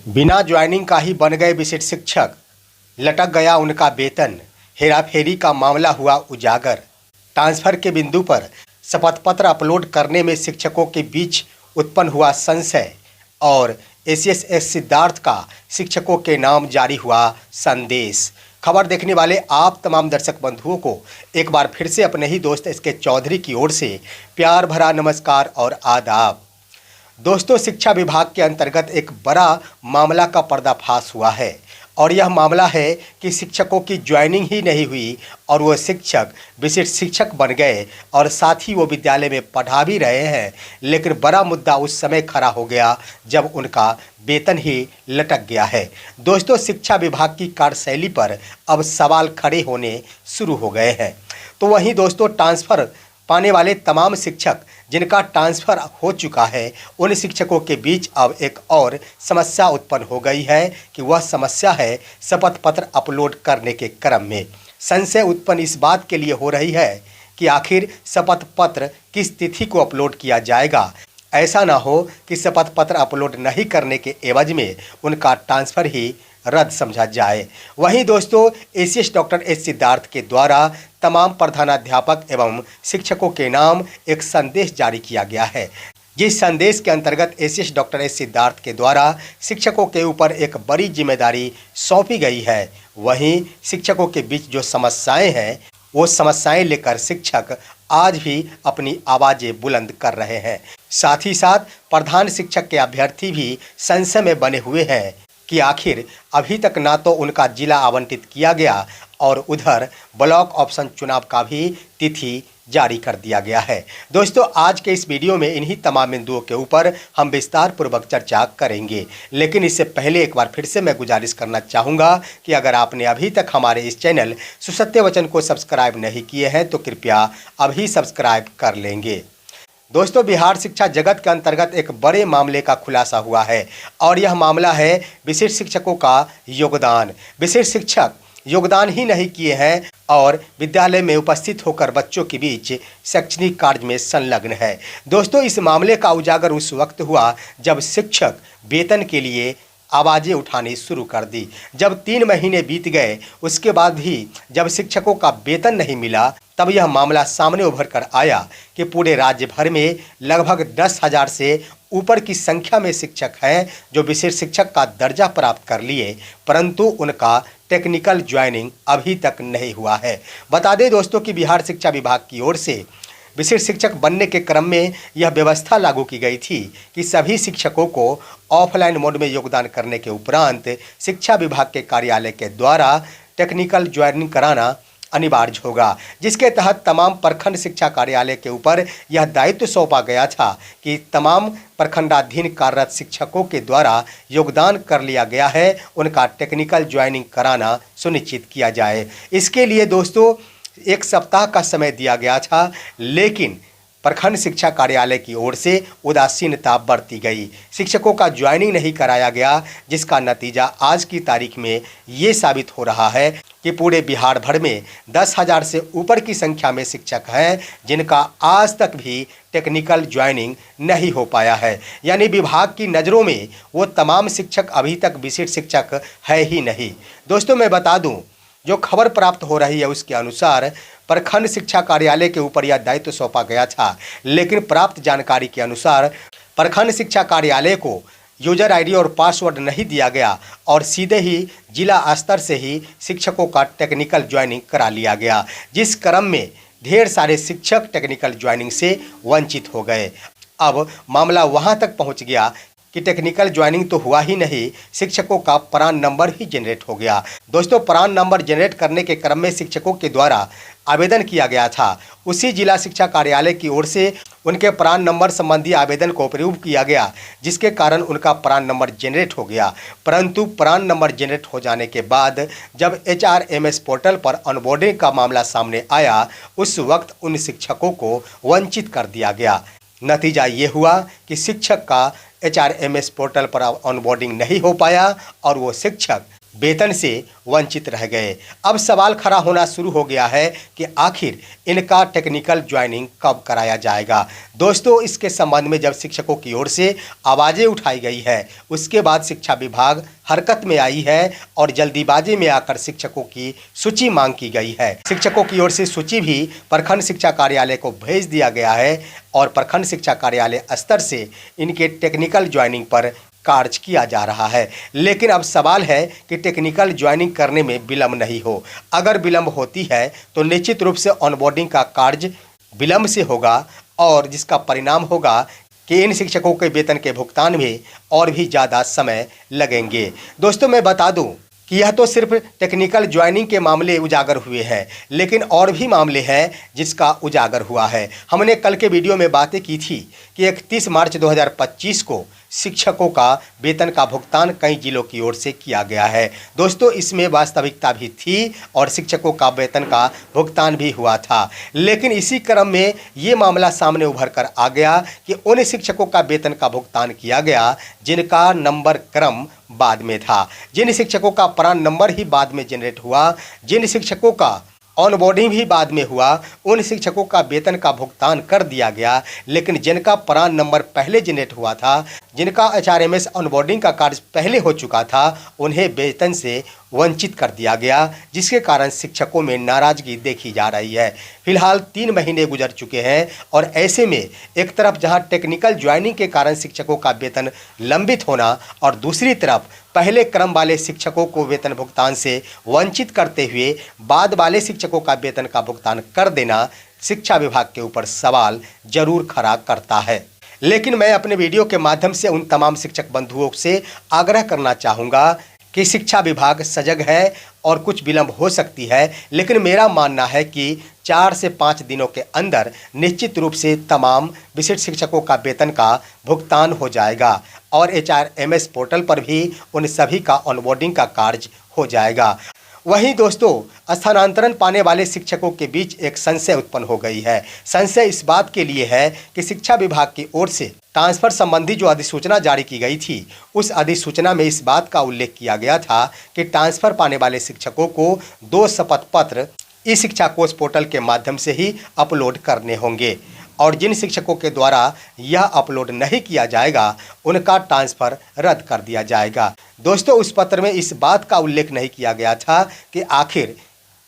बिना ज्वाइनिंग का ही बन गए विशिष्ट शिक्षक, लटक गया उनका वेतन। हेराफेरी का मामला हुआ उजागर। ट्रांसफर के बिंदु पर शपथ पत्र अपलोड करने में शिक्षकों के बीच उत्पन्न हुआ संशय और एसीएस सिद्धार्थ का शिक्षकों के नाम जारी हुआ संदेश। खबर देखने वाले आप तमाम दर्शक बंधुओं को एक बार फिर से अपने ही दोस्त एसके चौधरी की ओर से प्यार भरा नमस्कार और आदाब। दोस्तों, शिक्षा विभाग के अंतर्गत एक बड़ा मामला का पर्दाफाश हुआ है और यह मामला है कि शिक्षकों की ज्वाइनिंग ही नहीं हुई और वो शिक्षक विशिष्ट शिक्षक बन गए और साथ ही वो विद्यालय में पढ़ा भी रहे हैं। लेकिन बड़ा मुद्दा उस समय खड़ा हो गया जब उनका वेतन ही लटक गया है। दोस्तों, शिक्षा विभाग की कार्यशैली पर अब सवाल खड़े होने शुरू हो गए हैं। तो वहीं दोस्तों, ट्रांसफ़र पाने वाले तमाम शिक्षक जिनका ट्रांसफ़र हो चुका है, उन शिक्षकों के बीच अब एक और समस्या उत्पन्न हो गई है कि वह समस्या है शपथ पत्र अपलोड करने के क्रम में। संशय उत्पन्न इस बात के लिए हो रही है कि आखिर शपथ पत्र किस तिथि को अपलोड किया जाएगा। ऐसा ना हो कि शपथ पत्र अपलोड नहीं करने के एवज में उनका ट्रांसफ़र ही रद्द समझा जाए। वहीं दोस्तों, एसीएस डॉक्टर एस सिद्धार्थ के द्वारा तमाम प्रधानाध्यापक एवं शिक्षकों के नाम एक संदेश जारी किया गया है, जिस संदेश के अंतर्गत एसीएस डॉक्टर एस सिद्धार्थ के द्वारा शिक्षकों के ऊपर एक बड़ी जिम्मेदारी सौंपी गई है। वहीं शिक्षकों के बीच जो समस्याएं हैं, वो समस्याएं लेकर शिक्षक आज भी अपनी आवाज़ें बुलंद कर रहे हैं। साथ ही साथ प्रधान शिक्षक के अभ्यर्थी भी संशय में बने हुए हैं कि आखिर अभी तक ना तो उनका जिला आवंटित किया गया और उधर ब्लॉक ऑप्शन चुनाव का भी तिथि जारी कर दिया गया है। दोस्तों, आज के इस वीडियो में इन्हीं तमाम बिंदुओं के ऊपर हम विस्तार पूर्वक चर्चा करेंगे। लेकिन इससे पहले एक बार फिर से मैं गुजारिश करना चाहूँगा कि अगर आपने अभी तक हमारे इस चैनल सुसत्य वचन को सब्सक्राइब नहीं किए हैं तो कृपया अभी सब्सक्राइब कर लेंगे। दोस्तों, बिहार शिक्षा जगत के अंतर्गत एक बड़े मामले का खुलासा हुआ है और यह मामला है विशिष्ट शिक्षकों का योगदान। विशिष्ट शिक्षक योगदान ही नहीं किए हैं और विद्यालय में उपस्थित होकर बच्चों के बीच शैक्षणिक कार्य में संलग्न है। दोस्तों, इस मामले का उजागर उस वक्त हुआ जब शिक्षक वेतन के लिए आवाज़ें उठानी शुरू कर दी। जब 3 महीने बीत गए, उसके बाद भी जब शिक्षकों का वेतन नहीं मिला, तब यह मामला सामने उभर कर आया कि पूरे राज्य भर में लगभग 10,000 से ऊपर की संख्या में शिक्षक हैं जो विशेष शिक्षक का दर्जा प्राप्त कर लिए, परंतु उनका टेक्निकल ज्वाइनिंग अभी तक नहीं हुआ है। बता दें दोस्तों कि बिहार शिक्षा विभाग की ओर से विशिष्ट शिक्षक बनने के क्रम में यह व्यवस्था लागू की गई थी कि सभी शिक्षकों को ऑफलाइन मोड में योगदान करने के उपरांत शिक्षा विभाग के कार्यालय के द्वारा टेक्निकल ज्वाइनिंग कराना अनिवार्य होगा, जिसके तहत तमाम प्रखंड शिक्षा कार्यालय के ऊपर यह दायित्व सौंपा गया था कि तमाम प्रखंडाधीन कार्यरत शिक्षकों के द्वारा योगदान कर लिया गया है, उनका टेक्निकल ज्वाइनिंग कराना सुनिश्चित किया जाए। इसके लिए दोस्तों 1 सप्ताह का समय दिया गया था, लेकिन प्रखंड शिक्षा कार्यालय की ओर से उदासीनता बरती गई। शिक्षकों का ज्वाइनिंग नहीं कराया गया, जिसका नतीजा आज की तारीख में ये साबित हो रहा है कि पूरे बिहार भर में 10,000 से ऊपर की संख्या में शिक्षक हैं जिनका आज तक भी टेक्निकल ज्वाइनिंग नहीं हो पाया है। यानी विभाग की नज़रों में वो तमाम शिक्षक अभी तक विशिष्ट शिक्षक है ही नहीं। दोस्तों, मैं बता दूं, जो खबर प्राप्त हो रही है उसके अनुसार प्रखंड शिक्षा कार्यालय के ऊपर यह दायित्व सौंपा गया था, लेकिन प्राप्त जानकारी के अनुसार प्रखंड शिक्षा कार्यालय को यूजर आईडी और पासवर्ड नहीं दिया गया और सीधे ही जिला स्तर से ही शिक्षकों का टेक्निकल ज्वाइनिंग करा लिया गया, जिस क्रम में ढेर सारे शिक्षक टेक्निकल ज्वाइनिंग से वंचित हो गए। अब मामला वहां तक पहुंच गया कि टेक्निकल ज्वाइनिंग तो हुआ ही नहीं, शिक्षकों का प्रान नंबर ही जनरेट हो गया। दोस्तों, प्रान नंबर जनरेट करने के क्रम में शिक्षकों के द्वारा आवेदन किया गया था। उसी जिला शिक्षा कार्यालय की ओर से उनके प्रान नंबर संबंधी आवेदन को अप्रूव किया गया, जिसके कारण उनका प्रान नंबर जनरेट हो गया। परंतु प्रान नंबर जनरेट हो जाने के बाद जब HRMS पोर्टल पर ऑनबोर्डिंग का मामला सामने आया, उस वक्त उन शिक्षकों को वंचित कर दिया गया। नतीजा ये हुआ कि शिक्षक का HRMS पोर्टल पर ऑनबोर्डिंग नहीं हो पाया और वो शिक्षक वेतन से वंचित रह गए। अब सवाल खड़ा होना शुरू हो गया है कि आखिर इनका टेक्निकल ज्वाइनिंग कब कराया जाएगा। दोस्तों, इसके संबंध में जब शिक्षकों की ओर से आवाज़ें उठाई गई है, उसके बाद शिक्षा विभाग हरकत में आई है और जल्दीबाजी में आकर शिक्षकों की सूची मांग की गई है। शिक्षकों की ओर से सूची भी प्रखंड शिक्षा कार्यालय को भेज दिया गया है और प्रखंड शिक्षा कार्यालय स्तर से इनके टेक्निकल ज्वाइनिंग पर कार्य किया जा रहा है। लेकिन अब सवाल है कि टेक्निकल ज्वाइनिंग करने में विलंब नहीं हो। अगर विलंब होती है तो निश्चित रूप से ऑनबोर्डिंग का कार्य विलंब से होगा और जिसका परिणाम होगा कि इन शिक्षकों के वेतन के भुगतान में और भी ज़्यादा समय लगेंगे। दोस्तों, मैं बता दूं कि यह तो सिर्फ टेक्निकल ज्वाइनिंग के मामले उजागर हुए हैं, लेकिन और भी मामले हैं जिसका उजागर हुआ है। हमने कल के वीडियो में बातें की थी कि 31 मार्च 2025 को शिक्षकों का वेतन का भुगतान कई जिलों की ओर से किया गया है। दोस्तों, इसमें वास्तविकता भी थी और शिक्षकों का वेतन का भुगतान भी हुआ था। लेकिन इसी क्रम में ये मामला सामने उभर कर आ गया कि उन शिक्षकों का वेतन का भुगतान किया गया जिनका नंबर क्रम बाद में था, जिन शिक्षकों का प्रान नंबर ही बाद में जनरेट हुआ, जिन शिक्षकों का ऑनबोर्डिंग भी बाद में हुआ, उन शिक्षकों का वेतन का भुगतान कर दिया गया। लेकिन जिनका प्रान नंबर पहले जनरेट हुआ था, जिनका HRMS ऑनबोर्डिंग का कार्य पहले हो चुका था, उन्हें वेतन से वंचित कर दिया गया, जिसके कारण शिक्षकों में नाराजगी देखी जा रही है। फिलहाल 3 महीने गुजर चुके हैं और ऐसे में एक तरफ जहां टेक्निकल ज्वाइनिंग के कारण शिक्षकों का वेतन लंबित होना और दूसरी तरफ पहले क्रम वाले शिक्षकों को वेतन भुगतान से वंचित करते हुए बाद वाले शिक्षकों का वेतन का भुगतान कर देना शिक्षा विभाग के ऊपर सवाल जरूर खड़ा करता है। लेकिन मैं अपने वीडियो के माध्यम से उन तमाम शिक्षक बंधुओं से आग्रह करना चाहूँगा कि शिक्षा विभाग सजग है और कुछ विलंब हो सकती है, लेकिन मेरा मानना है कि 4 से 5 दिनों के अंदर निश्चित रूप से तमाम विशिष्ट शिक्षकों का वेतन का भुगतान हो जाएगा और HRMS पोर्टल पर भी उन सभी का ऑनबोर्डिंग का कार्य हो जाएगा। वहीं दोस्तों, स्थानांतरण पाने वाले शिक्षकों के बीच एक संशय उत्पन्न हो गई है। संशय इस बात के लिए है कि शिक्षा विभाग की ओर से ट्रांसफर संबंधी जो अधिसूचना जारी की गई थी, उस अधिसूचना में इस बात का उल्लेख किया गया था कि ट्रांसफर पाने वाले शिक्षकों को 2 शपथ पत्र ई शिक्षा कोष पोर्टल के माध्यम से ही अपलोड करने होंगे और जिन शिक्षकों के द्वारा यह अपलोड नहीं किया जाएगा उनका ट्रांसफ़र रद्द कर दिया जाएगा। दोस्तों, उस पत्र में इस बात का उल्लेख नहीं किया गया था कि आखिर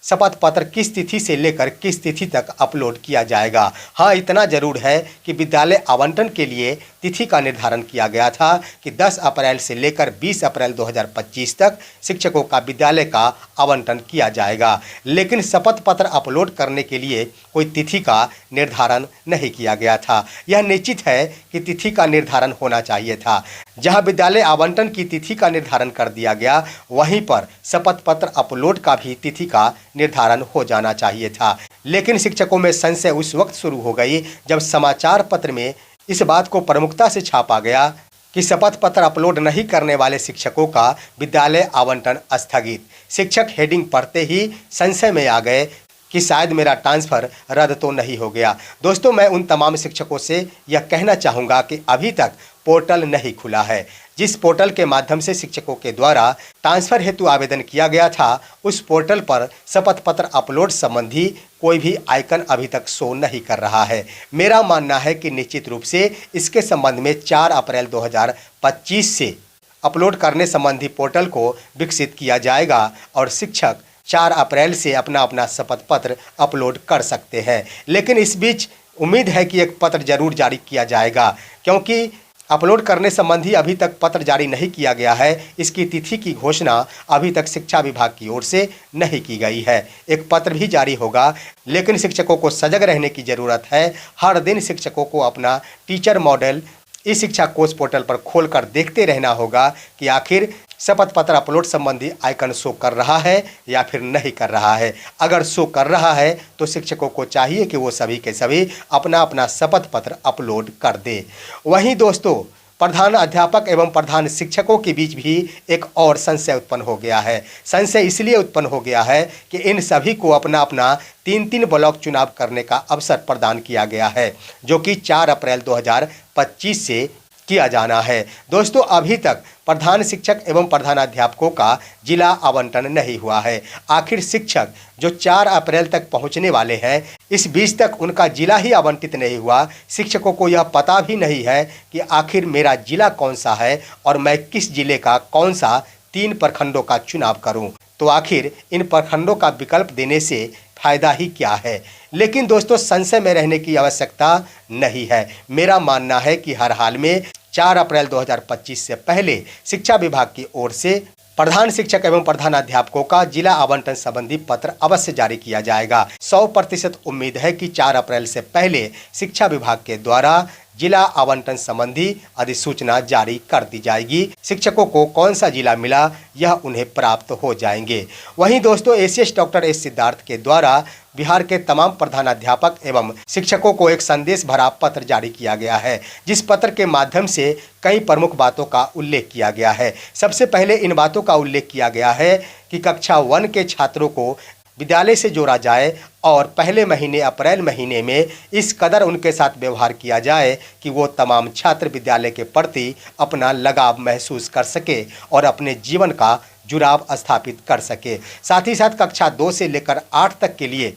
शपथ पत्र किस तिथि से लेकर किस तिथि तक अपलोड किया जाएगा। हाँ, इतना जरूर है कि विद्यालय आवंटन के लिए तिथि का निर्धारण किया गया था कि 10 अप्रैल से लेकर 20 अप्रैल 2025 तक शिक्षकों का विद्यालय का आवंटन किया जाएगा। लेकिन शपथ पत्र अपलोड करने के लिए कोई तिथि का निर्धारण नहीं किया गया था। यह निश्चित है कि तिथि का निर्धारण होना चाहिए था। जहां विद्यालय आवंटन की तिथि का निर्धारण कर दिया गया, वहीं पर शपथ पत्र अपलोड का भी तिथि का निर्धारण हो जाना चाहिए था। लेकिन शिक्षकों में संशय उस वक्त शुरू हो गई जब समाचार पत्र में इस बात को प्रमुखता से छापा गया कि शपथ पत्र अपलोड नहीं करने वाले शिक्षकों का विद्यालय आवंटन स्थगित। शिक्षक हेडिंग पढ़ते ही संशय में आ गए कि शायद मेरा ट्रांसफ़र रद्द तो नहीं हो गया। दोस्तों, मैं उन तमाम शिक्षकों से यह कहना चाहूँगा कि अभी तक पोर्टल नहीं खुला है। जिस पोर्टल के माध्यम से शिक्षकों के द्वारा ट्रांसफ़र हेतु आवेदन किया गया था, उस पोर्टल पर शपथ पत्र अपलोड संबंधी कोई भी आइकन अभी तक शो नहीं कर रहा है। मेरा मानना है कि निश्चित रूप से इसके संबंध में 4 अप्रैल 2025 से अपलोड करने संबंधी पोर्टल को विकसित किया जाएगा और शिक्षक 4 अप्रैल से अपना शपथ पत्र अपलोड कर सकते हैं। लेकिन इस बीच उम्मीद है कि एक पत्र जरूर जारी किया जाएगा, क्योंकि अपलोड करने संबंधी अभी तक पत्र जारी नहीं किया गया है। इसकी तिथि की घोषणा अभी तक शिक्षा विभाग की ओर से नहीं की गई है। एक पत्र भी जारी होगा, लेकिन शिक्षकों को सजग रहने की ज़रूरत है। हर दिन शिक्षकों को अपना टीचर मॉडल ई शिक्षा कोष पोर्टल पर खोलकर देखते रहना होगा कि आखिर शपथ पत्र अपलोड संबंधी आइकन शो कर रहा है या फिर नहीं कर रहा है। अगर शो कर रहा है तो शिक्षकों को चाहिए कि वो सभी के सभी अपना शपथ पत्र अपलोड कर दे। वहीं दोस्तों, प्रधान अध्यापक एवं प्रधान शिक्षकों के बीच भी एक और संशय उत्पन्न हो गया है। संशय इसलिए उत्पन्न हो गया है कि इन सभी को अपना 3 ब्लॉक चुनाव करने का अवसर प्रदान किया गया है, जो कि 4 अप्रैल 2025 से किया जाना है। दोस्तों, अभी तक प्रधान शिक्षक एवं प्रधानाध्यापकों का जिला आवंटन नहीं हुआ है। आखिर शिक्षक जो 4 अप्रैल तक पहुंचने वाले हैं, इस बीच तक उनका जिला ही आवंटित नहीं हुआ। शिक्षकों को यह पता भी नहीं है कि आखिर मेरा जिला कौन सा है और मैं किस जिले का कौन सा 3 प्रखंडों का चुनाव करूं। तो आखिर इन प्रखंडों का विकल्प देने से फायदा ही क्या है। लेकिन दोस्तों, संशय में रहने की आवश्यकता नहीं है। मेरा मानना है कि हर हाल में 4 अप्रैल 2025 से पहले शिक्षा विभाग की ओर से प्रधान शिक्षक एवं प्रधानाध्यापकों का जिला आवंटन संबंधी पत्र अवश्य जारी किया जाएगा। 100% उम्मीद है कि 4 अप्रैल से पहले शिक्षा विभाग के द्वारा जिला आवंटन संबंधी अधिसूचना जारी कर दी जाएगी। शिक्षकों को कौन सा जिला मिला यह उन्हें प्राप्त हो जाएंगे। वहीं दोस्तों, एसीएस डॉक्टर एस सिद्धार्थ के द्वारा बिहार के तमाम प्रधानाध्यापक एवं शिक्षकों को एक संदेश भरा पत्र जारी किया गया है, जिस पत्र के माध्यम से कई प्रमुख बातों का उल्लेख किया गया है। सबसे पहले इन बातों का उल्लेख किया गया है कि कक्षा 1 के छात्रों को विद्यालय से जोड़ा जाए और पहले महीने अप्रैल महीने में इस कदर उनके साथ व्यवहार किया जाए कि वो तमाम छात्र विद्यालय के प्रति अपना लगाव महसूस कर सके और अपने जीवन का जुड़ाव स्थापित कर सके। साथ ही साथ कक्षा 2 से लेकर 8 तक के लिए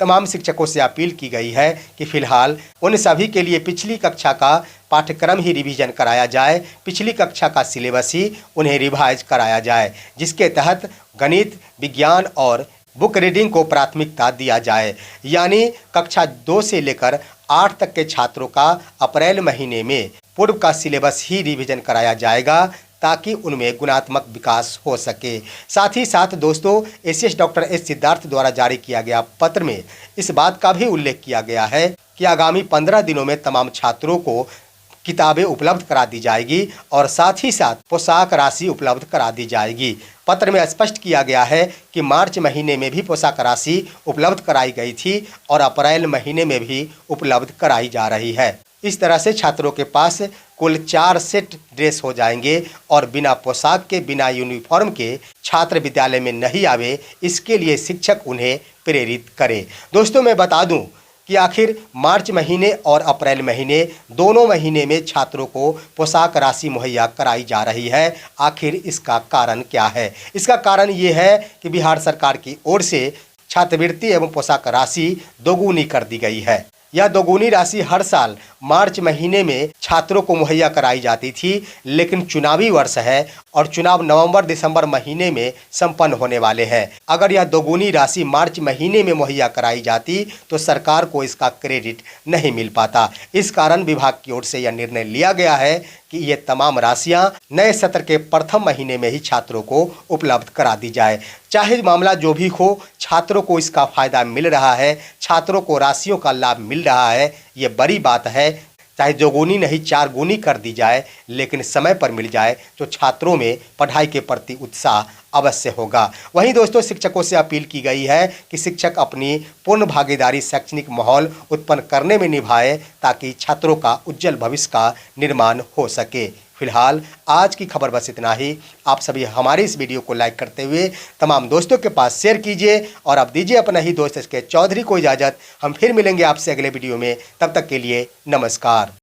तमाम शिक्षकों से अपील की गई है कि फिलहाल उन सभी के लिए पिछली कक्षा का पाठ्यक्रम ही रिवीजन कराया जाए, पिछली कक्षा का सिलेबस ही उन्हें रिवाइज कराया जाए, जिसके तहत गणित, विज्ञान और बुक रीडिंग को प्राथमिकता दिया जाए। यानी कक्षा 2 से लेकर 8 तक के छात्रों का अप्रैल महीने में पूर्व का सिलेबस ही रिवीजन कराया जाएगा ताकि उनमें गुणात्मक विकास हो सके। साथ ही साथ दोस्तों, एसीएस डॉक्टर एस सिद्धार्थ द्वारा जारी किया गया पत्र में इस बात का भी उल्लेख किया गया है कि आगामी 15 दिनों में तमाम छात्रों को किताबें उपलब्ध करा दी जाएगी और साथ ही साथ पोशाक राशि उपलब्ध करा दी जाएगी। पत्र में स्पष्ट किया गया है कि मार्च महीने में भी पोशाक राशि उपलब्ध कराई गई थी और अप्रैल महीने में भी उपलब्ध कराई जा रही है। इस तरह से छात्रों के पास कुल 4 सेट ड्रेस हो जाएंगे और बिना पोशाक के, बिना यूनिफॉर्म के छात्र विद्यालय में नहीं आवे, इसके लिए शिक्षक उन्हें प्रेरित करें। दोस्तों, मैं बता दूं कि आखिर मार्च महीने और अप्रैल महीने दोनों महीने में छात्रों को पोशाक राशि मुहैया कराई जा रही है। आखिर इसका कारण क्या है? इसका कारण ये है कि बिहार सरकार की ओर से छात्रवृत्ति एवं पोशाक राशि दोगुनी कर दी गई है। यह दोगुनी राशि हर साल मार्च महीने में छात्रों को मुहैया कराई जाती थी, लेकिन चुनावी वर्ष है और चुनाव नवंबर-दिसंबर महीने में संपन्न होने वाले हैं। अगर यह दोगुनी राशि मार्च महीने में मुहैया कराई जाती तो सरकार को इसका क्रेडिट नहीं मिल पाता। इस कारण विभाग की ओर से यह निर्णय लिया गया है कि ये तमाम राशियां नए सत्र के प्रथम महीने में ही छात्रों को उपलब्ध करा दी जाए। चाहे मामला जो भी हो, छात्रों को इसका फायदा मिल रहा है, छात्रों को राशियों का लाभ मिल रहा है, ये बड़ी बात है। चाहे दोगुनी नहीं 4 गुनी कर दी जाए, लेकिन समय पर मिल जाए तो छात्रों में पढ़ाई के प्रति उत्साह अवश्य होगा। वहीं दोस्तों, शिक्षकों से अपील की गई है कि शिक्षक अपनी पूर्ण भागीदारी शैक्षणिक माहौल उत्पन्न करने में निभाए ताकि छात्रों का उज्जवल भविष्य का निर्माण हो सके। फिलहाल आज की खबर बस इतना ही। आप सभी हमारे इस वीडियो को लाइक करते हुए तमाम दोस्तों के पास शेयर कीजिए और अब दीजिए अपना ही दोस्त एसके चौधरी को इजाज़त। हम फिर मिलेंगे आपसे अगले वीडियो में। तब तक के लिए नमस्कार।